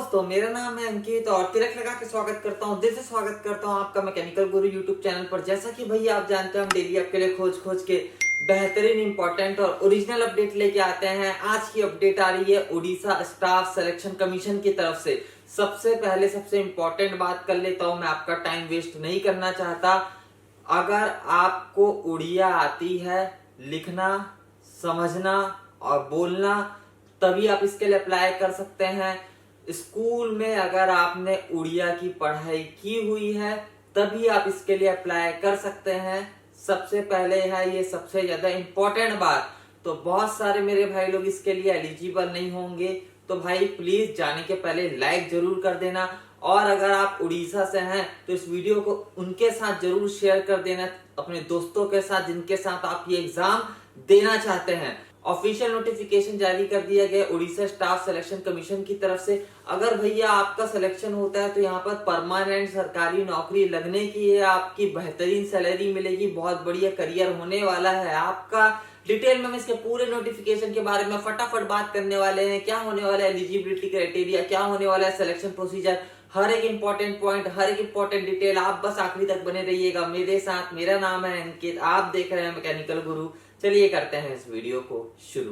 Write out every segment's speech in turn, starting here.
दोस्तों, मेरा नाम है अंकित और तिलक लगा के स्वागत करता हूँ, दिल से स्वागत करता हूँ आपका मैकेनिकल गुरु यूट्यूब चैनल पर। जैसा कि भैया आप जानते हैं, हम डेली आपके लिए खोज खोज के बेहतरीन, इंपॉर्टेंट और ओरिजिनल अपडेट लेके आते हैं। आज की अपडेट आ रही है उड़ीसा स्टाफ सिलेक्शन कमीशन की तरफ से। सबसे पहले सबसे इंपॉर्टेंट बात कर लेता हूँ, मैं आपका टाइम वेस्ट नहीं करना चाहता। अगर आपको उड़िया आती है लिखना, समझना और बोलना, तभी आप इसके लिए अप्लाई कर सकते हैं। स्कूल में अगर आपने उड़िया की पढ़ाई की हुई है तभी आप इसके लिए अप्लाई कर सकते हैं। सबसे पहले है ये सबसे ज्यादा इंपॉर्टेंट बात। तो बहुत सारे मेरे भाई लोग इसके लिए एलिजिबल नहीं होंगे, तो भाई प्लीज जाने के पहले लाइक जरूर कर देना। और अगर आप उड़ीसा से हैं तो इस वीडियो को उनके साथ जरूर शेयर कर देना, अपने दोस्तों के साथ जिनके साथ आप ये एग्जाम देना चाहते हैं। ऑफिशियल नोटिफिकेशन जारी कर दिया गया उड़ीसा स्टाफ सिलेक्शन कमीशन की तरफ से। अगर भैया आपका सिलेक्शन होता है तो यहाँ पर परमानेंट सरकारी नौकरी लगने की है, आपकी बेहतरीन सैलरी मिलेगी, बहुत बढ़िया करियर होने वाला है आपका। डिटेल में हम इसके पूरे नोटिफिकेशन के बारे में फटाफट बात करने वाले हैं। क्या होने वाला है एलिजिबिलिटी क्राइटेरिया, क्या होने वाला है सिलेक्शन प्रोसीजर, हर एक इंपॉर्टेंट पॉइंट, हर एक इंपॉर्टेंट डिटेल, आप बस आखिरी तक बने रहिएगा मेरे साथ। मेरा नाम है अंकित, आप देख रहे हैं मैकेनिकल गुरु। चलिए करते हैं इस वीडियो को शुरू।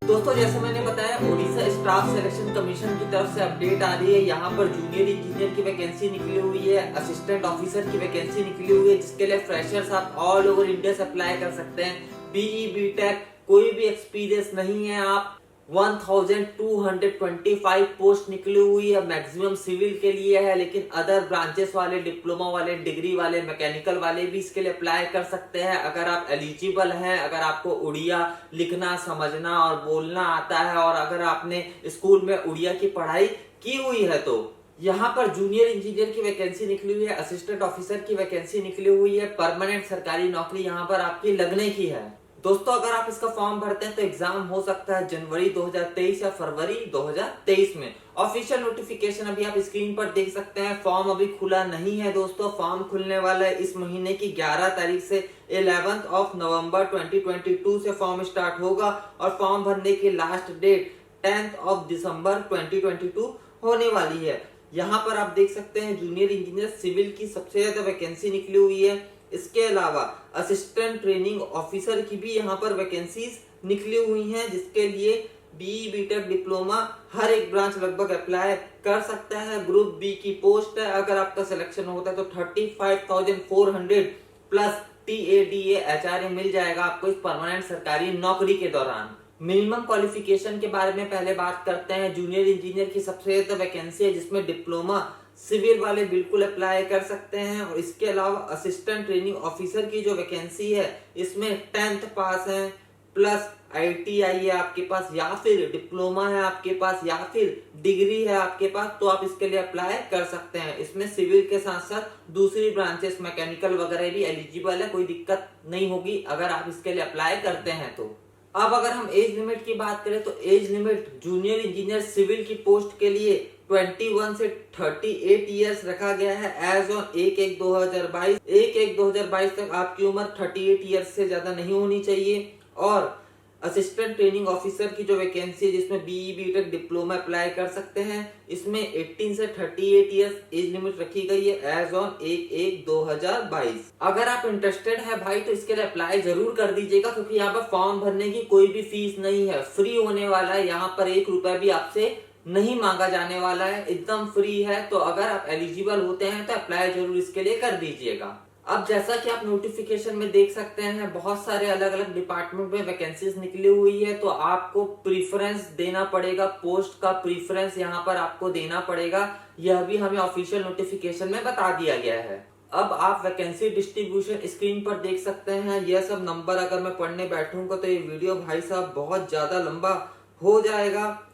दोस्तों, जैसे मैंने बताया, उड़ीसा स्टाफ सिलेक्शन कमीशन की तरफ से अपडेट आ रही है। यहाँ पर जूनियर इंजीनियर की वैकेंसी निकली हुई है, असिस्टेंट ऑफिसर की वैकेंसी निकली हुई है, जिसके लिए फ्रेशर्स आप ऑल ओवर इंडिया से अप्लाई कर सकते हैं। बीई, बीटेक, कोई भी एक्सपीरियंस नहीं है आप। 1225 पोस्ट निकली हुई है, मैक्सिमम सिविल के लिए है, लेकिन अदर ब्रांचेस वाले, डिप्लोमा वाले, डिग्री वाले, मैकेनिकल वाले भी इसके लिए अप्लाई कर सकते हैं अगर आप एलिजिबल हैं, अगर आपको उड़िया लिखना, समझना और बोलना आता है और अगर आपने स्कूल में उड़िया की पढ़ाई की हुई है। तो यहाँ पर जूनियर इंजीनियर की वैकेंसी निकली हुई है, असिस्टेंट ऑफिसर की वैकेंसी निकली हुई है, परमानेंट सरकारी नौकरी यहाँ पर आपकी लगने की है। दोस्तों, अगर आप इसका फॉर्म भरते हैं तो एग्जाम हो सकता है जनवरी 2023 या फरवरी 2023 में। ऑफिशियल नोटिफिकेशन अभी आप स्क्रीन पर देख सकते हैं। फॉर्म अभी खुला नहीं है दोस्तों, फॉर्म खुलने वाला है इस महीने की 11 तारीख से। 11 नवंबर 2022 से फॉर्म स्टार्ट होगा और फॉर्म भरने की लास्ट डेट 10 दिसंबर 2022 होने वाली है। यहाँ पर आप देख सकते हैं जूनियर इंजीनियर सिविल की सबसे ज्यादा वैकेंसी निकली हुई है। इसके अलावा असिस्टेंट ट्रेनिंग ऑफिसर की भी यहाँ पर वैकेंसीज निकली हुई हैं, जिसके लिए बीई, बीटेक, डिप्लोमा हर एक ब्रांच लगभग अप्लाई कर सकता है। ग्रुप बी की पोस्ट है, अगर आपका सिलेक्शन होता है तो 35,400 प्लस TADA HRA मिल जाएगा आपको इस परमानेंट सरकारी नौकरी के दौरान। मिनिमम क्वालिफिकेशन के बारे में पहले बात करते हैं। जूनियर इंजीनियर की सबसे ज्यादा वैकेंसी है, जिसमें डिप्लोमा सिविल वाले बिल्कुल अप्लाई कर सकते हैं। और इसके अलावा असिस्टेंट ट्रेनिंग ऑफिसर की जो वैकेंसी है, इसमें 10th पास है प्लस ITI है आपके पास, या फिर डिप्लोमा है आपके पास, या फिर डिग्री है आपके पास, तो आप इसके लिए अप्लाई कर सकते हैं। इसमें सिविल के साथ साथ दूसरी ब्रांचेस मैकेनिकल वगैरह भी एलिजिबल है, कोई दिक्कत नहीं होगी अगर आप इसके लिए अप्लाई करते हैं तो। अब अगर हम एज लिमिट की बात करें तो age limit junior engineer civil की पोस्ट के लिए 21 से 38 ईयर्स रखा गया है एज ऑन 1/1/2022। 1/1/2022 तक आपकी उम्र 38 ईयर्स से ज्यादा नहीं होनी चाहिए। और असिस्टेंट ट्रेनिंग ऑफिसर की जो वैकेंसी है, जिसमें बीई, बीटेक, डिप्लोमा अप्लाई कर सकते हैं, इसमें 18 से 38 ईयर्स एज लिमिट रखी गई है एज ऑन 1/1/2022। अगर आप इंटरेस्टेड है भाई तो इसके लिए अप्लाई जरूर कर दीजिएगा, क्योंकि यहाँ पर फॉर्म भरने की कोई भी फीस नहीं है, फ्री होने वाला है। यहाँ पर 1 रुपया भी आपसे नहीं मांगा जाने वाला है, एकदम फ्री है। तो अगर आप एलिजिबल होते हैं तो अप्लाई जरूर इसके लिए कर दीजिएगा। अब जैसा कि आप नोटिफिकेशन में देख सकते हैं, बहुत सारे अलग अलग डिपार्टमेंट में वैकेंसीज निकली हुई है, तो आपको प्रीफरेंस देना पड़ेगा, पोस्ट का प्रीफरेंस यहाँ पर आपको देना पड़ेगा। यह भी हमें ऑफिशियल नोटिफिकेशन में बता दिया गया है। अब आप वैकेंसी डिस्ट्रीब्यूशन स्क्रीन पर देख सकते हैं। यह सब नंबर अगर मैं पढ़ने बैठूंगा तो ये वीडियो भाई साहब बहुत ज्यादा लंबा हो जाएगा।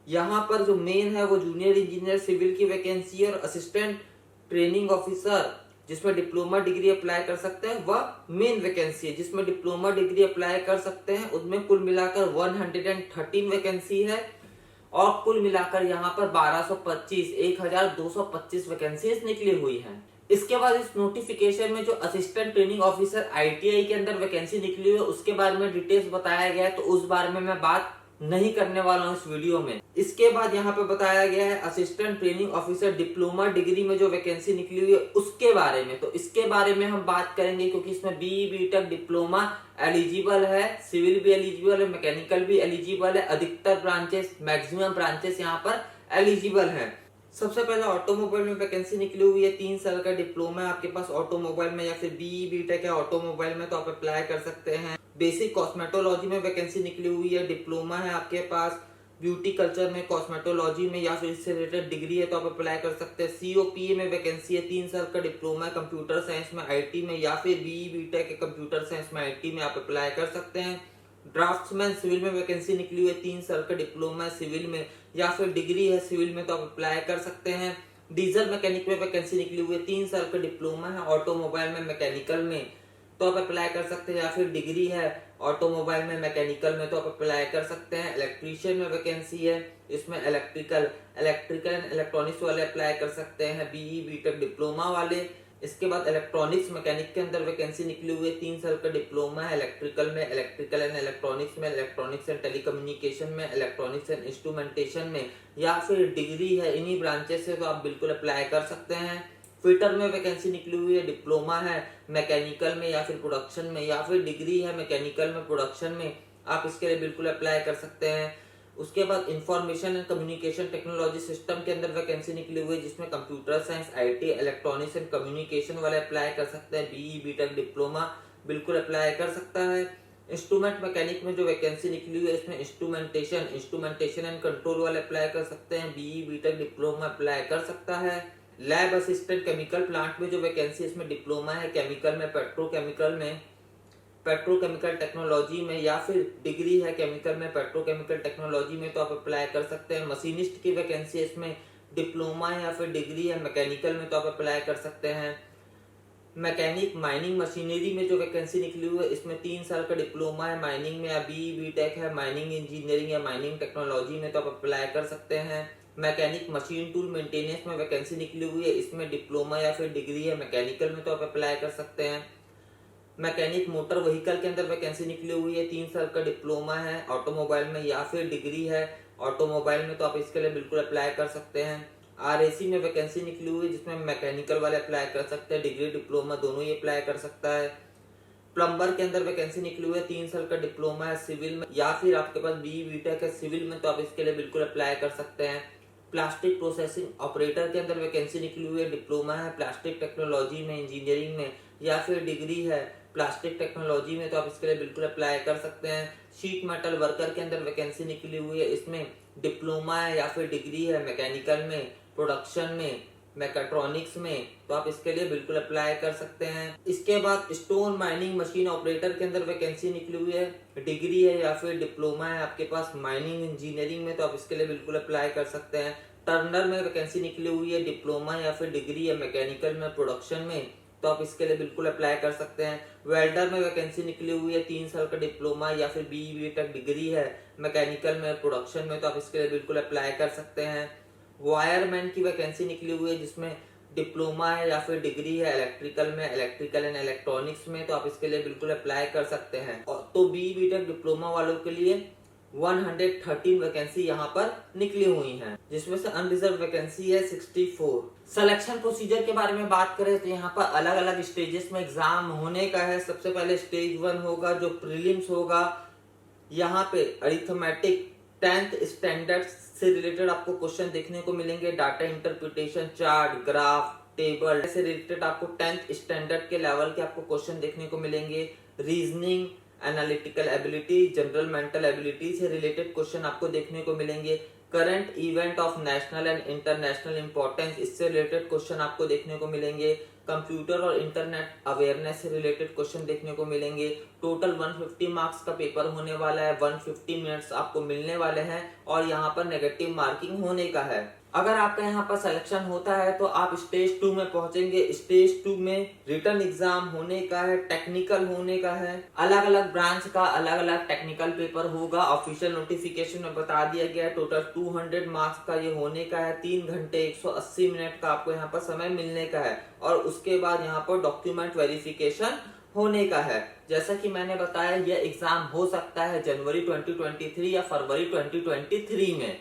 यहाँ पर जो मेन है वो जूनियर इंजीनियर सिविल की वैकेंसी और असिस्टेंट ट्रेनिंग ऑफिसर जिसमें डिप्लोमा डिग्री अप्लाई कर सकते हैं, वह मेन वैकेंसी है। जिसमें डिप्लोमा डिग्री अप्लाई कर सकते हैं उनमें कुल मिलाकर 113 वैकेंसी है और कुल मिलाकर यहाँ पर 1225 1225 वैकेंसीज निकली हुई हैं। इसके बाद इस नोटिफिकेशन में जो असिस्टेंट ट्रेनिंग ऑफिसर आईटीआई के अंदर वैकेंसी निकली हुई है उसके बारे में डिटेल्स बताया गया है, तो उस बारे में मैं बात नहीं करने वाला हूं इस वीडियो में। इसके बाद यहाँ पे बताया गया है assistant training officer diploma degree में जो वैकेंसी निकली हुई है उसके बारे में, तो इसके बारे में हम बात करेंगे क्योंकि इसमें बीई बीटेक डिप्लोमा एलिजिबल है, सिविल भी एलिजिबल है, मैकेनिकल भी एलिजिबल है, अधिकतर ब्रांचेस मैक्सिमम ब्रांचेस यहाँ पर एलिजिबल है। सबसे पहले ऑटोमोबाइल में वैकेंसी निकली हुई है, 3 साल का डिप्लोमा है आपके पास ऑटोमोबाइल में या फिर बीई बीटेक है ऑटोमोबाइल में, तो आप अप्लाई कर सकते हैं। बेसिक कॉस्मेटोलॉजी में वैकेंसी निकली हुई है, डिप्लोमा है आपके पास, ब्यूटी कल्चर में, कॉस्मेटोलॉजी में या फिर इससे रिलेटेड डिग्री है तो आप अप्लाई कर सकते हैं। सीओपीए में वैकेंसी है, 3 साल का डिप्लोमा है कंप्यूटर साइंस में आईटी में या फिर बीई बीटेक है कंप्यूटर साइंस में आईटी में, आप अप्लाई कर सकते हैं। ड्राफ्ट्समैन सिविल में वैकेंसी निकली हुई है, 3 साल का डिप्लोमा है सिविल में या फिर डिग्री है सिविल में, तो आप अप्लाई कर सकते हैं। डीजल मैकेनिक में वैकेंसी निकली हुई है, 3 साल का डिप्लोमा है ऑटोमोबाइल में मैकेनिकल में, तो आप अप्लाई कर सकते हैं या फिर डिग्री है ऑटोमोबाइल में मैकेनिकल में, तो आप अप्लाई कर सकते हैं। इलेक्ट्रीशियन में वैकेंसी है, इसमें इलेक्ट्रिकल एंड इलेक्ट्रॉनिक्स वाले अप्लाई कर सकते हैं, बीई बीटेक डिप्लोमा वाले। इसके बाद इलेक्ट्रॉनिक्स मैकेनिक के अंदर वैकेंसी निकली हुई है, 3 साल का डिप्लोमा है इलेक्ट्रिकल में, इलेक्ट्रिकल एंड इलेक्ट्रॉनिक्स में, इलेक्ट्रॉनिक्स एंड टेलीकम्युनिकेशन में, इलेक्ट्रॉनिक्स एंड इंस्ट्रूमेंटेशन में या फिर डिग्री है इन्हीं ब्रांचेस से, तो आप बिल्कुल अप्लाई कर सकते हैं। फिटर में वैकेंसी निकली हुई है, डिप्लोमा है मैकेनिकल में या फिर प्रोडक्शन में या फिर डिग्री है मैकेनिकल में प्रोडक्शन में, आप इसके लिए बिल्कुल अप्लाई कर सकते हैं। उसके बाद information and communication technology system के अंदर वैकेंसी निकली हुई है जिसमें computer science IT electronics and communication वाले अप्लाई कर सकते हैं, बीई बीटेक डिप्लोमा बिल्कुल अप्लाई कर सकता है। इंस्ट्रूमेंट मैकेनिक में जो वैकेंसी निकली हुई है इसमें इंस्ट्रूमेंटेशन एंड कंट्रोल वाले अप्लाई कर सकते हैं, बीई बीटेक डिप्लोमा अप्लाई कर सकता है। लैब असिस्टेंट केमिकल प्लांट में जो वैकेंसी इसमें डिप्लोमा है केमिकल में, पेट्रोकेमिकल टेक्नोलॉजी में या फिर डिग्री है केमिकल में पेट्रोकेमिकल टेक्नोलॉजी में, तो आप अप्लाई कर सकते हैं। मशीनिस्ट की वैकेंसी इसमें डिप्लोमा है या फिर डिग्री है मैकेनिकल में, तो आप अप्लाई कर सकते हैं। मैकेनिक माइनिंग मशीनरी में जो वैकेंसी निकली हुई है इसमें 3 साल का डिप्लोमा है माइनिंग में या बीई बीटेक है माइनिंग इंजीनियरिंग या माइनिंग टेक्नोलॉजी में, तो आप अप्लाई कर सकते हैं। मैकेनिक मशीन टूल मेंटेनेंस में वैकेंसी निकली हुई है, इसमें डिप्लोमा या फिर डिग्री है मैकेनिकल में, तो आप अप्लाई कर सकते हैं। मैकेनिक मोटर व्हीकल के अंदर वैकेंसी निकली हुई है, 3 साल का डिप्लोमा है ऑटोमोबाइल में या फिर डिग्री है ऑटोमोबाइल में, तो आप इसके लिए बिल्कुल अप्लाई कर सकते हैं। आरएसी में वैकेंसी निकली हुई है जिसमें मैकेनिकल वाले अप्लाई कर सकते हैं, डिग्री डिप्लोमा दोनों ही अप्लाई कर सकता है। प्लम्बर के अंदर वैकेंसी निकली हुई है, 3 साल का डिप्लोमा है सिविल में या फिर आपके पास बीई बीटेक है सिविल में, तो आप इसके लिए बिल्कुल अप्लाई कर सकते हैं। प्लास्टिक प्रोसेसिंग ऑपरेटर के अंदर वैकेंसी निकली हुई है, डिप्लोमा है प्लास्टिक टेक्नोलॉजी में इंजीनियरिंग में या फिर डिग्री है प्लास्टिक टेक्नोलॉजी में, तो आप इसके लिए बिल्कुल अप्लाई कर सकते हैं। शीट मेटल वर्कर के अंदर वैकेंसी निकली हुई है, इसमें डिप्लोमा है या फिर डिग्री है मैकेनिकल में, प्रोडक्शन में, मैकेट्रॉनिक्स में, तो आप इसके लिए बिल्कुल अप्लाई कर सकते हैं। इसके बाद स्टोन माइनिंग मशीन ऑपरेटर के अंदर वैकेंसी निकली हुई है, डिग्री है या फिर डिप्लोमा है आपके पास माइनिंग इंजीनियरिंग में, तो आप इसके लिए बिल्कुल अप्लाई कर सकते हैं। टर्नर में वैकेंसी निकली हुई है, डिप्लोमा या फिर डिग्री है मैकेनिकल में प्रोडक्शन में, तो आप इसके लिए बिल्कुल अप्लाई कर सकते हैं। वेल्डर में वैकेंसी निकली हुई है, 3 साल का डिप्लोमा या फिर बीई बीटेक डिग्री है मैकेनिकल में प्रोडक्शन में, तो आप इसके लिए बिल्कुल अप्लाई कर सकते हैं। वायरमैन की वैकेंसी निकली हुई है जिसमें डिप्लोमा है या फिर डिग्री है इलेक्ट्रिकल एंड इलेक्ट्रॉनिक्स में, तो आप इसके लिए बिल्कुल अप्लाई कर सकते हैं। तो बीई बीटेक डिप्लोमा वालों के लिए 113 वैकेंसी यहाँ पर निकली हुई हैं, जिसमें से अनरिजर्व वैकेंसी है 64। सिलेक्शन प्रोसीजर के बारे में बात करें तो यहाँ पर अलग अलग स्टेजेस में एग्जाम होने का है। सबसे पहले स्टेज 1 होगा जो प्रीलिम्स होगा, यहाँ पे अरिथमेटिक 10th स्टैंडर्ड से रिलेटेड आपको क्वेश्चन देखने को मिलेंगे, data interpretation, chart, graph, table से रिलेटेड आपको 10th स्टैंडर्ड के लेवल के आपको क्वेश्चन देखने को मिलेंगे। Reasoning, analytical ability, general mental ability से रिलेटेड क्वेश्चन आपको देखने को मिलेंगे। Current event of national and international importance, इससे रिलेटेड क्वेश्चन आपको देखने को मिलेंगे। कंप्यूटर और इंटरनेट अवेयरनेस से रिलेटेड क्वेश्चन देखने को मिलेंगे। टोटल 150 मार्क्स का पेपर होने वाला है, 150 मिनट्स आपको मिलने वाले हैं और यहाँ पर नेगेटिव मार्किंग होने का है। अगर आपका यहाँ पर सिलेक्शन होता है तो आप स्टेज 2 में पहुंचेंगे। स्टेज 2 में रिटन एग्जाम होने का है, टेक्निकल होने का है, अलग अलग ब्रांच का अलग अलग टेक्निकल पेपर होगा। ऑफिशियल नोटिफिकेशन में बता दिया गया है टोटल 200 मार्क्स का ये होने का है। 3 घंटे 180 मिनट का आपको यहाँ पर समय मिलने का है और उसके बाद यहाँ पर डॉक्यूमेंट वेरिफिकेशन होने का है। जैसा कि मैंने बताया यह एग्जाम हो सकता है जनवरी 2023 या फरवरी 2023 में।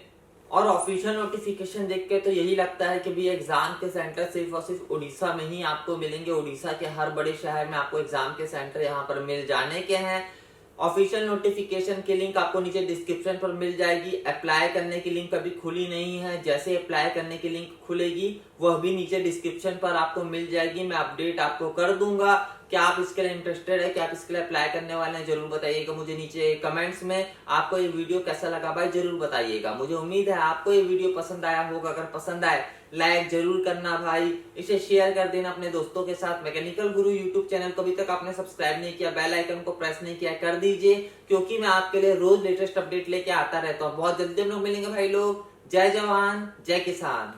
और ऑफिशियल नोटिफिकेशन देख के तो यही लगता है कि भी एग्जाम के सेंटर सिर्फ और सिर्फ उड़ीसा में ही आपको मिलेंगे। उड़ीसा के हर बड़े शहर में आपको एग्जाम के सेंटर यहाँ पर मिल जाने के हैं। ऑफिशियल नोटिफिकेशन की लिंक आपको नीचे डिस्क्रिप्शन पर मिल जाएगी। अप्लाई करने की लिंक अभी खुली नहीं है, जैसे अप्लाई करने की लिंक खुलेगी वह भी नीचे डिस्क्रिप्शन पर आपको मिल जाएगी। मैं अपडेट आपको कर दूंगा। क्या आप इसके लिए इंटरेस्टेड है, क्या आप इसके लिए अप्लाई करने वाले हैं, जरूर बताइएगा मुझे नीचे कमेंट्स में। आपको ये वीडियो कैसा लगा भाई जरूर बताइएगा। मुझे उम्मीद है आपको ये वीडियो पसंद आया होगा। अगर पसंद आए लाइक जरूर करना भाई, इसे शेयर कर देना अपने दोस्तों के साथ। मैकेनिकल गुरु यूट्यूब चैनल को अभी तक आपने सब्सक्राइब नहीं किया, बेल आइकन को प्रेस नहीं किया, कर दीजिए, क्योंकि मैं आपके लिए रोज लेटेस्ट अपडेट लेके आता रहता हूँ। बहुत जल्दी हम लोग मिलेंगे भाई लोग। जय जवान जय किसान।